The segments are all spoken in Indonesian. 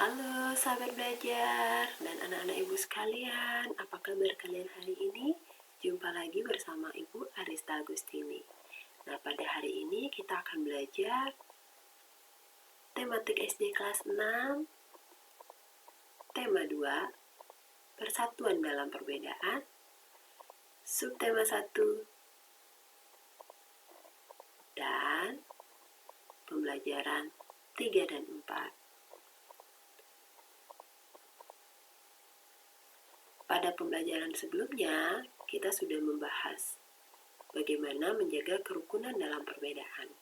Halo sahabat belajar dan anak-anak ibu sekalian, apa kabar kalian hari ini? Jumpa lagi bersama Ibu Arista Agustini. Nah, pada hari ini kita akan belajar tematik SD kelas 6, tema 2, persatuan dalam perbedaan, subtema 1, dan pembelajaran 3 dan 4. Pada pembelajaran sebelumnya, kita sudah membahas bagaimana menjaga kerukunan dalam perbedaan.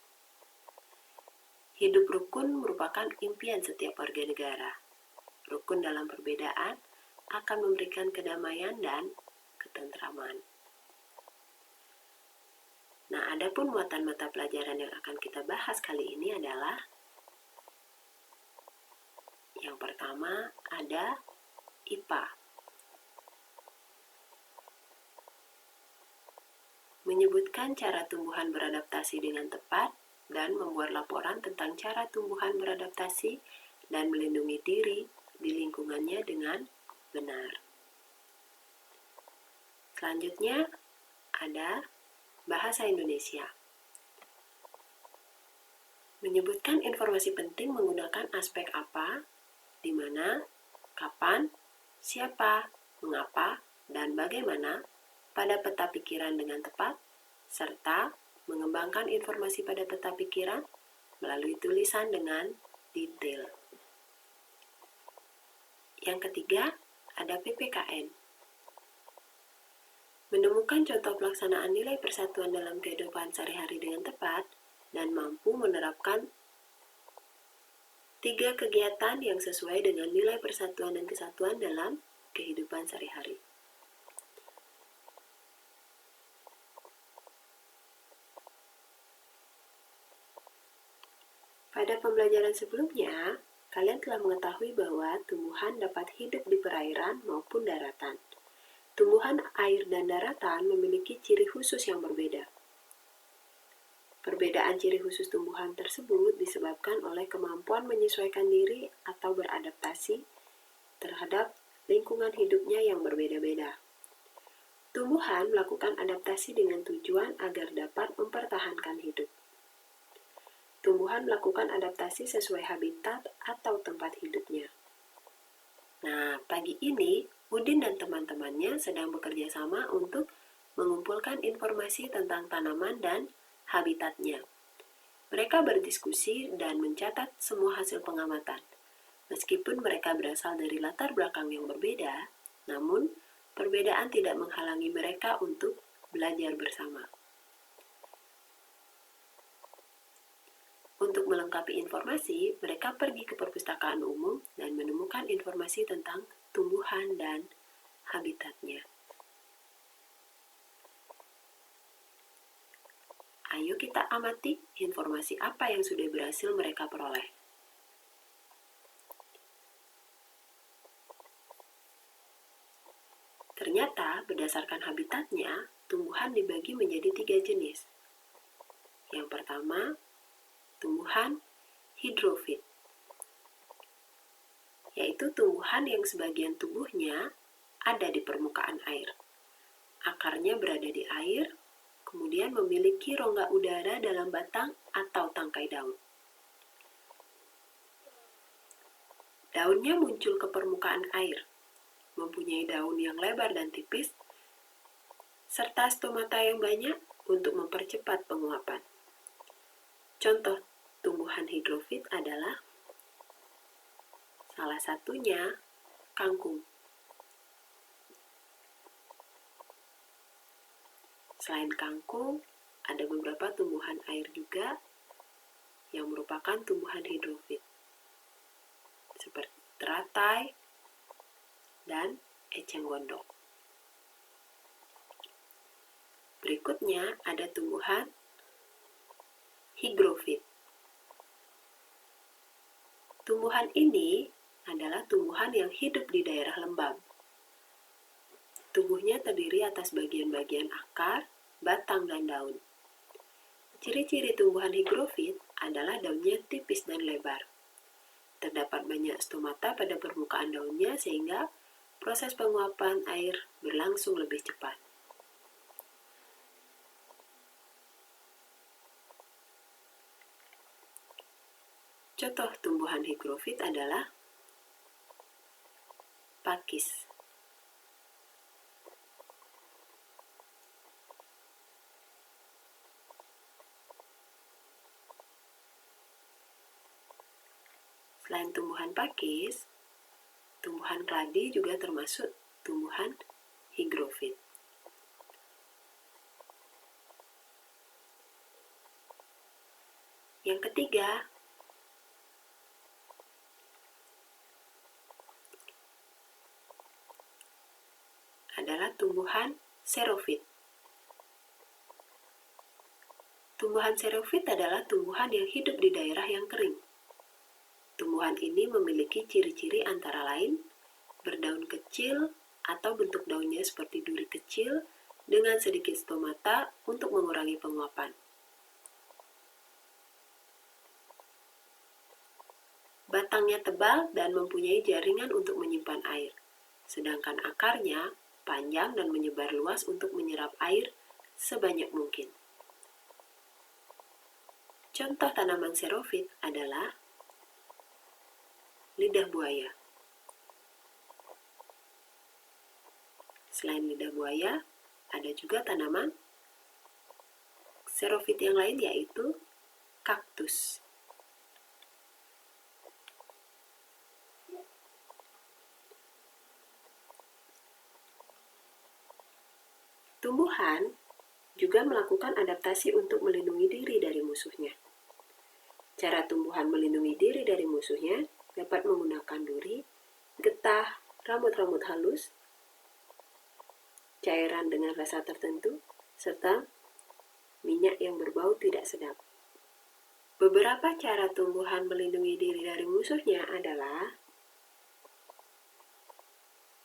Hidup rukun merupakan impian setiap warga negara. Rukun dalam perbedaan akan memberikan kedamaian dan ketentraman. Nah, adapun muatan mata pelajaran yang akan kita bahas kali ini adalah yang pertama ada IPA. Menyebutkan cara tumbuhan beradaptasi dengan tepat dan membuat laporan tentang cara tumbuhan beradaptasi dan melindungi diri di lingkungannya dengan benar. Selanjutnya ada bahasa Indonesia. Menyebutkan informasi penting menggunakan aspek apa, di mana, kapan, siapa, mengapa, dan bagaimana pada peta pikiran dengan tepat, serta mengembangkan informasi pada peta pikiran melalui tulisan dengan detail. Yang ketiga, ada PPKN. Menemukan contoh pelaksanaan nilai persatuan dalam kehidupan sehari-hari dengan tepat dan mampu menerapkan 3 kegiatan yang sesuai dengan nilai persatuan dan kesatuan dalam kehidupan sehari-hari. Pada pembelajaran sebelumnya, kalian telah mengetahui bahwa tumbuhan dapat hidup di perairan maupun daratan. Tumbuhan air dan daratan memiliki ciri khusus yang berbeda. Perbedaan ciri khusus tumbuhan tersebut disebabkan oleh kemampuan menyesuaikan diri atau beradaptasi terhadap lingkungan hidupnya yang berbeda-beda. Tumbuhan melakukan adaptasi dengan tujuan agar dapat mempertahankan hidup. Tumbuhan melakukan adaptasi sesuai habitat atau tempat hidupnya. Nah, pagi ini Udin dan teman-temannya sedang bekerja sama untuk mengumpulkan informasi tentang tanaman dan habitatnya. Mereka berdiskusi dan mencatat semua hasil pengamatan. Meskipun mereka berasal dari latar belakang yang berbeda, namun perbedaan tidak menghalangi mereka untuk belajar bersama. Untuk melengkapi informasi, mereka pergi ke perpustakaan umum dan menemukan informasi tentang tumbuhan dan habitatnya. Ayo kita amati informasi apa yang sudah berhasil mereka peroleh. Ternyata, berdasarkan habitatnya, tumbuhan dibagi menjadi 3 jenis. Yang pertama, tumbuhan hidrofit, yaitu tumbuhan yang sebagian tubuhnya ada di permukaan air. Akarnya berada di air, kemudian memiliki rongga udara dalam batang atau tangkai daun. Daunnya muncul ke permukaan air, mempunyai daun yang lebar dan tipis, serta stomata yang banyak untuk mempercepat penguapan. Contoh tumbuhan hidrofit adalah salah satunya kangkung. Selain kangkung, ada beberapa tumbuhan air juga yang merupakan tumbuhan hidrofit, seperti teratai dan eceng gondok. Berikutnya ada tumbuhan higrofit. Tumbuhan ini adalah tumbuhan yang hidup di daerah lembab. Tubuhnya terdiri atas bagian-bagian akar, batang, dan daun. Ciri-ciri tumbuhan higrofit adalah daunnya tipis dan lebar. Terdapat banyak stomata pada permukaan daunnya sehingga proses penguapan air berlangsung lebih cepat. Contoh tumbuhan higrofit adalah pakis. Selain tumbuhan pakis, tumbuhan keladi juga termasuk tumbuhan higrofit. Yang ketiga adalah tumbuhan xerofit. Tumbuhan xerofit adalah tumbuhan yang hidup di daerah yang kering. Tumbuhan ini memiliki ciri-ciri antara lain berdaun kecil atau bentuk daunnya seperti duri kecil dengan sedikit stomata untuk mengurangi penguapan. Batangnya tebal dan mempunyai jaringan untuk menyimpan air, sedangkan akarnya panjang dan menyebar luas untuk menyerap air sebanyak mungkin. Contoh tanaman xerofit adalah lidah buaya. Selain lidah buaya, ada juga tanaman xerofit yang lain yaitu kaktus. Tumbuhan juga melakukan adaptasi untuk melindungi diri dari musuhnya. Cara tumbuhan melindungi diri dari musuhnya dapat menggunakan duri, getah, rambut-rambut halus, cairan dengan rasa tertentu, serta minyak yang berbau tidak sedap. Beberapa cara tumbuhan melindungi diri dari musuhnya adalah: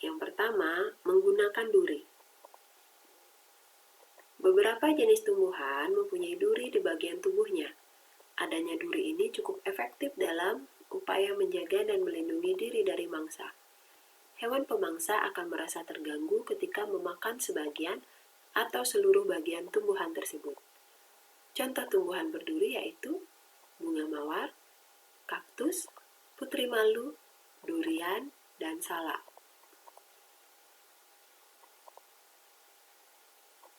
yang pertama, menggunakan duri. Beberapa jenis tumbuhan mempunyai duri di bagian tubuhnya. Adanya duri ini cukup efektif dalam upaya menjaga dan melindungi diri dari mangsa. Hewan pemangsa akan merasa terganggu ketika memakan sebagian atau seluruh bagian tumbuhan tersebut. Contoh tumbuhan berduri yaitu bunga mawar, kaktus, putri malu, durian, dan salak.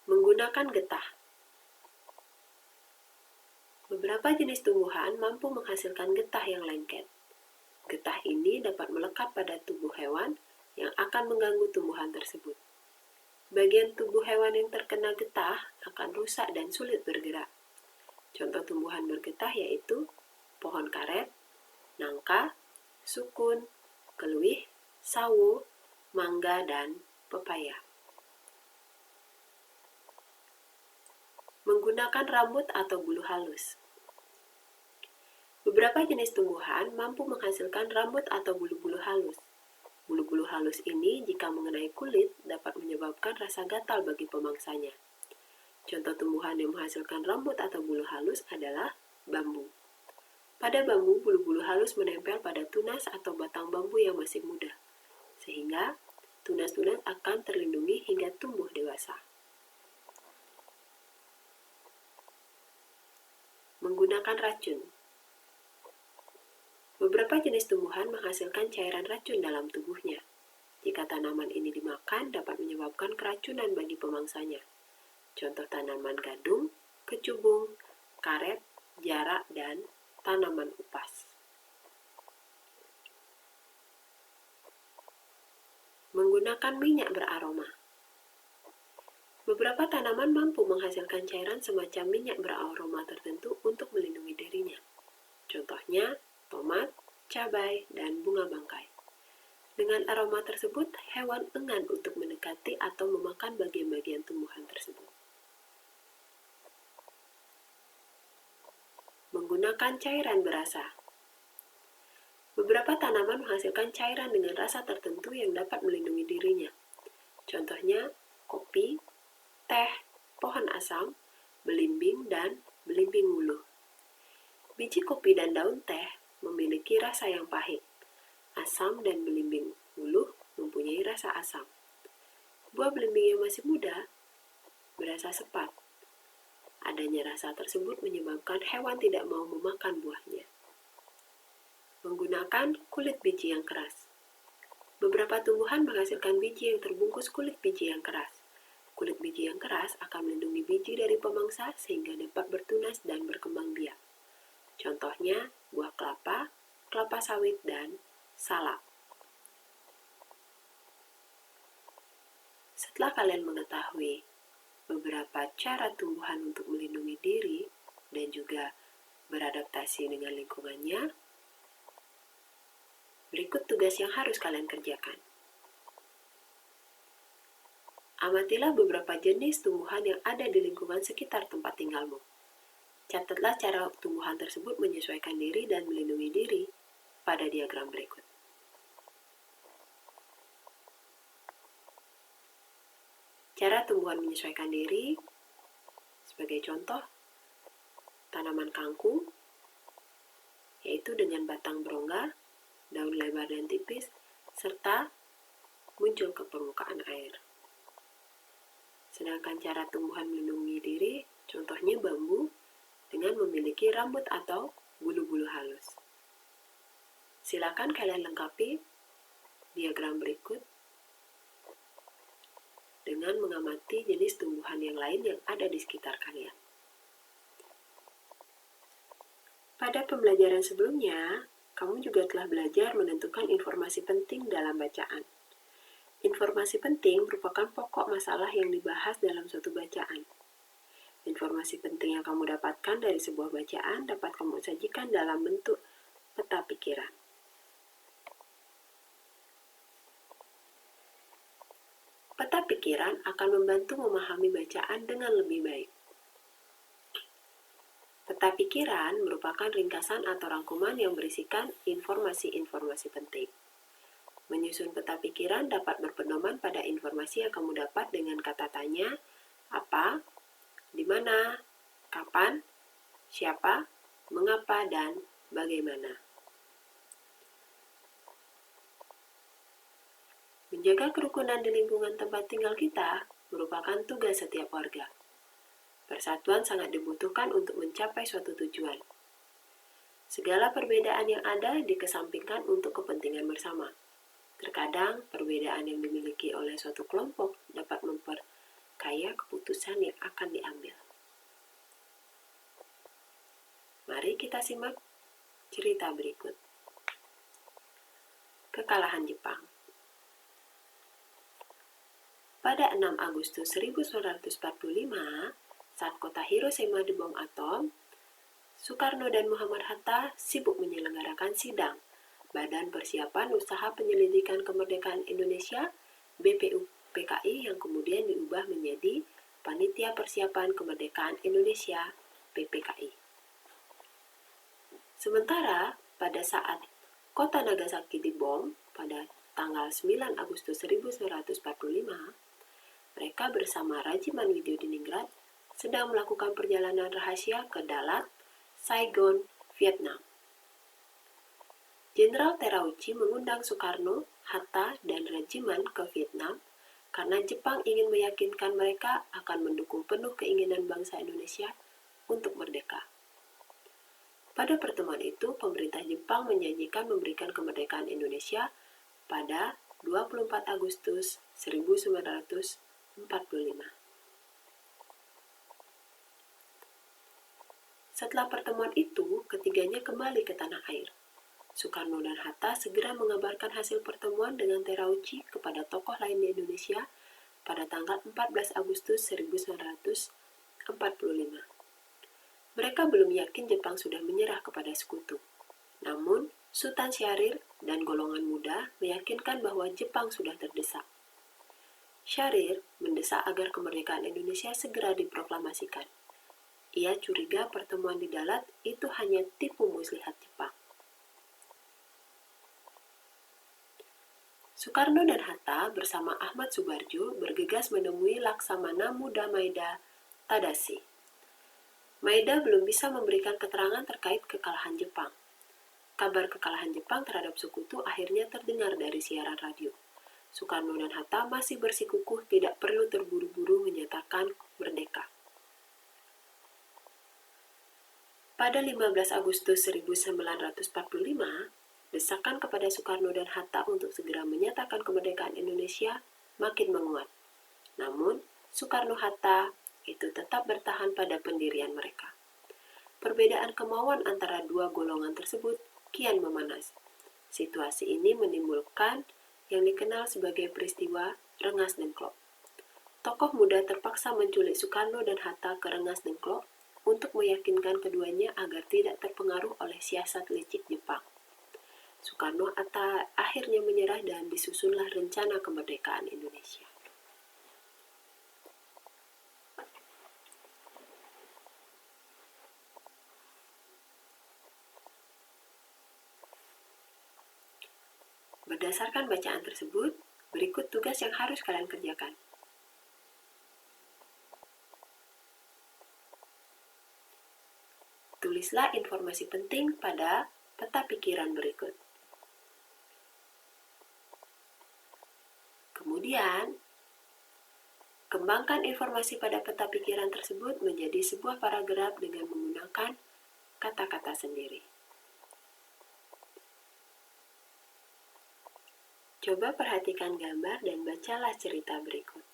Menggunakan getah. Beberapa jenis tumbuhan mampu menghasilkan getah yang lengket. Getah ini dapat melekat pada tubuh hewan yang akan mengganggu tumbuhan tersebut. Bagian tubuh hewan yang terkena getah akan rusak dan sulit bergerak. Contoh tumbuhan bergetah yaitu pohon karet, nangka, sukun, keluih, sawo, mangga, dan pepaya. Menggunakan rambut atau bulu halus. Beberapa jenis tumbuhan mampu menghasilkan rambut atau bulu-bulu halus. Bulu-bulu halus ini jika mengenai kulit dapat menyebabkan rasa gatal bagi pemangsanya. Contoh tumbuhan yang menghasilkan rambut atau bulu halus adalah bambu. Pada bambu, bulu-bulu halus menempel pada tunas atau batang bambu yang masih muda, sehingga tunas-tunas akan terlindungi hingga tumbuh dewasa. Menggunakan racun. Beberapa jenis tumbuhan menghasilkan cairan racun dalam tubuhnya. Jika tanaman ini dimakan, dapat menyebabkan keracunan bagi pemangsanya. Contoh tanaman gadung, kecubung, karet, jarak, dan tanaman upas. Menggunakan minyak beraroma. Beberapa tanaman mampu menghasilkan cairan semacam minyak beraroma tertentu untuk melindungi dirinya. Contohnya, tomat, cabai, dan bunga bangkai. Dengan aroma tersebut, hewan enggan untuk mendekati atau memakan bagian-bagian tumbuhan tersebut. Menggunakan cairan berasa. Beberapa tanaman menghasilkan cairan dengan rasa tertentu yang dapat melindungi dirinya. Contohnya, kopi, teh, pohon asam, belimbing, dan belimbing wuluh. Biji kopi dan daun teh memiliki rasa yang pahit. Asam dan belimbing uluh mempunyai rasa asam. Buah belimbing yang masih muda berasa sepat. Adanya rasa tersebut menyebabkan hewan tidak mau memakan buahnya. Menggunakan kulit biji yang keras. Beberapa tumbuhan menghasilkan biji yang terbungkus kulit biji yang keras. Kulit biji yang keras akan melindungi biji dari pemangsa sehingga dapat bertunas dan berkembang biak. Contohnya buah kelapa, kelapa sawit, dan salak. Setelah kalian mengetahui beberapa cara tumbuhan untuk melindungi diri dan juga beradaptasi dengan lingkungannya, berikut tugas yang harus kalian kerjakan. Amatilah beberapa jenis tumbuhan yang ada di lingkungan sekitar tempat tinggalmu. Catatlah cara tumbuhan tersebut menyesuaikan diri dan melindungi diri pada diagram berikut. Cara tumbuhan menyesuaikan diri, sebagai contoh, tanaman kangkung, yaitu dengan batang berongga, daun lebar dan tipis, serta muncul ke permukaan air. Sedangkan cara tumbuhan melindungi diri, contohnya bambu, dengan memiliki rambut atau bulu-bulu halus. Silakan kalian lengkapi diagram berikut dengan mengamati jenis tumbuhan yang lain yang ada di sekitar kalian. Pada pembelajaran sebelumnya, kamu juga telah belajar menentukan informasi penting dalam bacaan. Informasi penting merupakan pokok masalah yang dibahas dalam suatu bacaan. Informasi penting yang kamu dapatkan dari sebuah bacaan dapat kamu sajikan dalam bentuk peta pikiran. Peta pikiran akan membantu memahami bacaan dengan lebih baik. Peta pikiran merupakan ringkasan atau rangkuman yang berisikan informasi-informasi penting. Menyusun peta pikiran dapat berpedoman pada informasi yang kamu dapat dengan kata tanya, apa, di mana, kapan, siapa, mengapa, dan bagaimana. Menjaga kerukunan di lingkungan tempat tinggal kita merupakan tugas setiap warga. Persatuan sangat dibutuhkan untuk mencapai suatu tujuan. Segala perbedaan yang ada dikesampingkan untuk kepentingan bersama. Terkadang, perbedaan yang dimiliki oleh suatu kelompok dapat memperkaya keputusan yang akan diambil. Mari kita simak cerita berikut. Kekalahan Jepang. Pada 6 Agustus 1945, saat kota Hiroshima dibom atom, Soekarno dan Muhammad Hatta sibuk menyelenggarakan sidang Badan Persiapan Usaha Penyelidikan Kemerdekaan Indonesia (BPUPKI) yang kemudian diubah menjadi Panitia Persiapan Kemerdekaan Indonesia (PPKI). Sementara pada saat kota Nagasaki dibom pada tanggal 9 Agustus 1945, mereka bersama Rajiman Widyodiningrat sedang melakukan perjalanan rahasia ke Dalat, Saigon, Vietnam. Jenderal Terauchi mengundang Soekarno, Hatta, dan Rajiman ke Vietnam karena Jepang ingin meyakinkan mereka akan mendukung penuh keinginan bangsa Indonesia untuk merdeka. Pada pertemuan itu, pemerintah Jepang menjanjikan memberikan kemerdekaan Indonesia pada 24 Agustus 1945. Setelah pertemuan itu, ketiganya kembali ke tanah air. Soekarno dan Hatta segera mengabarkan hasil pertemuan dengan Terauchi kepada tokoh lain di Indonesia pada tanggal 14 Agustus 1945. Mereka belum yakin Jepang sudah menyerah kepada sekutu. Namun, Sultan Syahrir dan golongan muda meyakinkan bahwa Jepang sudah terdesak. Syahrir mendesak agar kemerdekaan Indonesia segera diproklamasikan. Ia curiga pertemuan di Dalat itu hanya tipu muslihat Jepang. Soekarno dan Hatta bersama Ahmad Subarjo bergegas menemui Laksamana Muda Maeda Tadashi. Maeda belum bisa memberikan keterangan terkait kekalahan Jepang. kabar kekalahan Jepang terhadap Sekutu akhirnya terdengar dari siaran radio. Soekarno dan Hatta masih bersikukuh tidak perlu terburu-buru menyatakan merdeka. Pada 15 Agustus 1945, desakan kepada Soekarno dan Hatta untuk segera menyatakan kemerdekaan Indonesia makin menguat. Namun, Soekarno-Hatta itu tetap bertahan pada pendirian mereka. Perbedaan kemauan antara dua golongan tersebut kian memanas. Situasi ini menimbulkan yang dikenal sebagai peristiwa Rengas Dengklok. Tokoh muda terpaksa menculik Soekarno dan Hatta ke Rengas Dengklok untuk meyakinkan keduanya agar tidak terpengaruh oleh siasat licik Jepang. Soekarno-Hatta akhirnya menyerah dan disusunlah rencana kemerdekaan Indonesia. Berdasarkan bacaan tersebut, berikut tugas yang harus kalian kerjakan. Tulislah informasi penting pada peta pikiran berikut. Kemudian, kembangkan informasi pada peta pikiran tersebut menjadi sebuah paragraf dengan menggunakan kata-kata sendiri. Coba perhatikan gambar dan bacalah cerita berikut.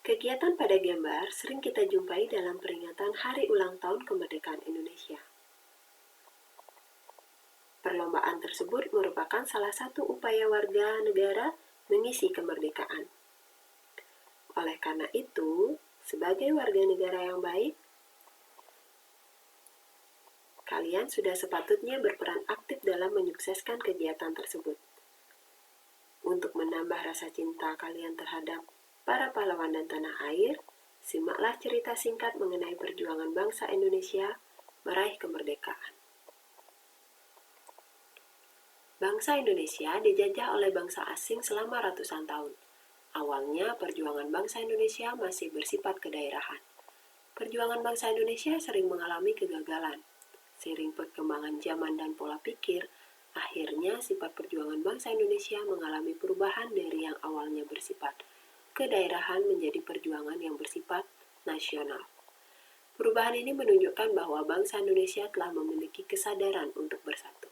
Kegiatan pada gambar sering kita jumpai dalam peringatan Hari Ulang Tahun Kemerdekaan Indonesia. Perlombaan tersebut merupakan salah satu upaya warga negara mengisi kemerdekaan. Oleh karena itu, sebagai warga negara yang baik, kalian sudah sepatutnya berperan aktif dalam menyukseskan kegiatan tersebut. Untuk menambah rasa cinta kalian terhadap para pahlawan dan tanah air, simaklah cerita singkat mengenai perjuangan bangsa Indonesia meraih kemerdekaan. Bangsa Indonesia dijajah oleh bangsa asing selama ratusan tahun. Awalnya, perjuangan bangsa Indonesia masih bersifat kedaerahan. Perjuangan bangsa Indonesia sering mengalami kegagalan. Seiring perkembangan zaman dan pola pikir, akhirnya sifat perjuangan bangsa Indonesia mengalami perubahan dari yang awalnya bersifat kedaerahan menjadi perjuangan yang bersifat nasional. Perubahan ini menunjukkan bahwa bangsa Indonesia telah memiliki kesadaran untuk bersatu.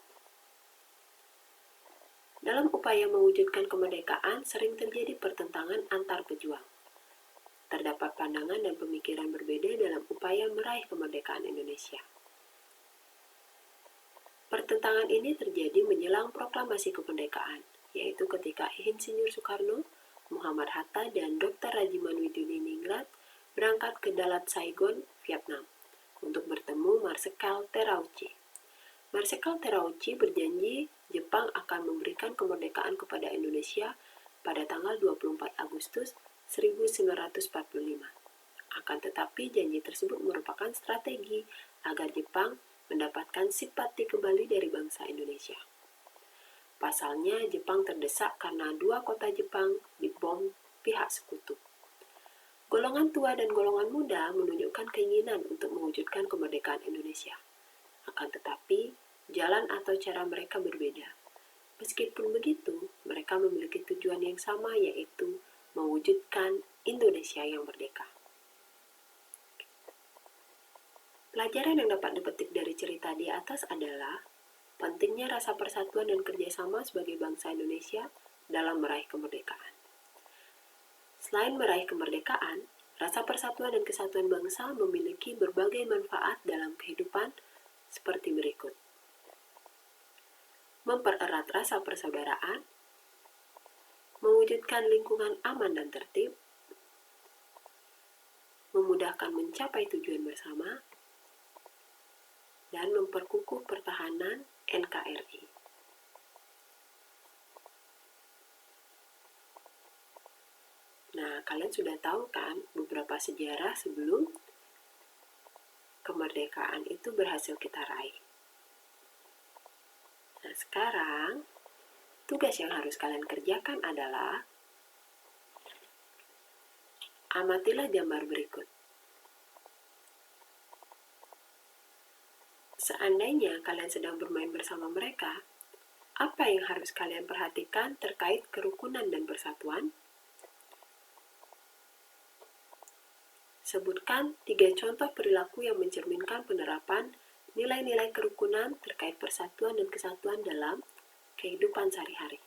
Dalam upaya mewujudkan kemerdekaan, sering terjadi pertentangan antar pejuang. Terdapat pandangan dan pemikiran berbeda dalam upaya meraih kemerdekaan Indonesia. Pertentangan ini terjadi menjelang proklamasi kemerdekaan, yaitu ketika Insinyur Soekarno, Muhammad Hatta, dan Dr. Rajiman Widodiningrat berangkat ke Dalat Saigon, Vietnam, untuk bertemu Marsekal Terauchi. Marsekal Terauchi berjanji Jepang akan memberikan kemerdekaan kepada Indonesia pada tanggal 24 Agustus 1945. Akan tetapi janji tersebut merupakan strategi agar Jepang mendapatkan simpati kembali dari bangsa Indonesia. Pasalnya, Jepang terdesak karena dua kota Jepang dibom pihak sekutu. Golongan tua dan golongan muda menunjukkan keinginan untuk mewujudkan kemerdekaan Indonesia. Akan tetapi, jalan atau cara mereka berbeda. Meskipun begitu, mereka memiliki tujuan yang sama, yaitu mewujudkan Indonesia yang merdeka. Pelajaran yang dapat dipetik dari cerita di atas adalah pentingnya rasa persatuan dan kerjasama sebagai bangsa Indonesia dalam meraih kemerdekaan. Selain meraih kemerdekaan, rasa persatuan dan kesatuan bangsa memiliki berbagai manfaat dalam kehidupan seperti berikut. Mempererat rasa persaudaraan, mewujudkan lingkungan aman dan tertib, memudahkan mencapai tujuan bersama, dan memperkukuh pertahanan NKRI. Nah, kalian sudah tahu kan beberapa sejarah sebelum kemerdekaan itu berhasil kita raih. Nah, sekarang tugas yang harus kalian kerjakan adalah amatilah gambar berikut. Seandainya kalian sedang bermain bersama mereka, apa yang harus kalian perhatikan terkait kerukunan dan persatuan? Sebutkan 3 contoh perilaku yang mencerminkan penerapan nilai-nilai kerukunan terkait persatuan dan kesatuan dalam kehidupan sehari-hari.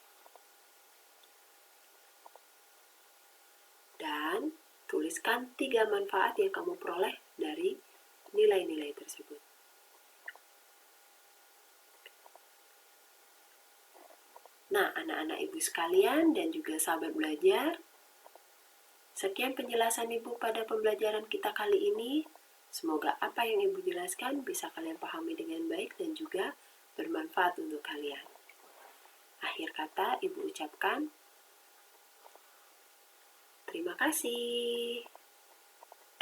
Dan tuliskan 3 manfaat yang kamu peroleh dari nilai-nilai tersebut. Nah, anak-anak ibu sekalian dan juga sahabat belajar, sekian penjelasan ibu pada pembelajaran kita kali ini. Semoga apa yang ibu jelaskan bisa kalian pahami dengan baik dan juga bermanfaat untuk kalian. Akhir kata ibu ucapkan, terima kasih.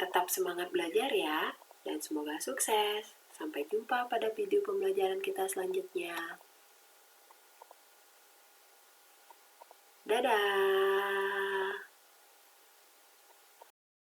Tetap semangat belajar ya, dan semoga sukses. Sampai jumpa pada video pembelajaran kita selanjutnya. Dadah!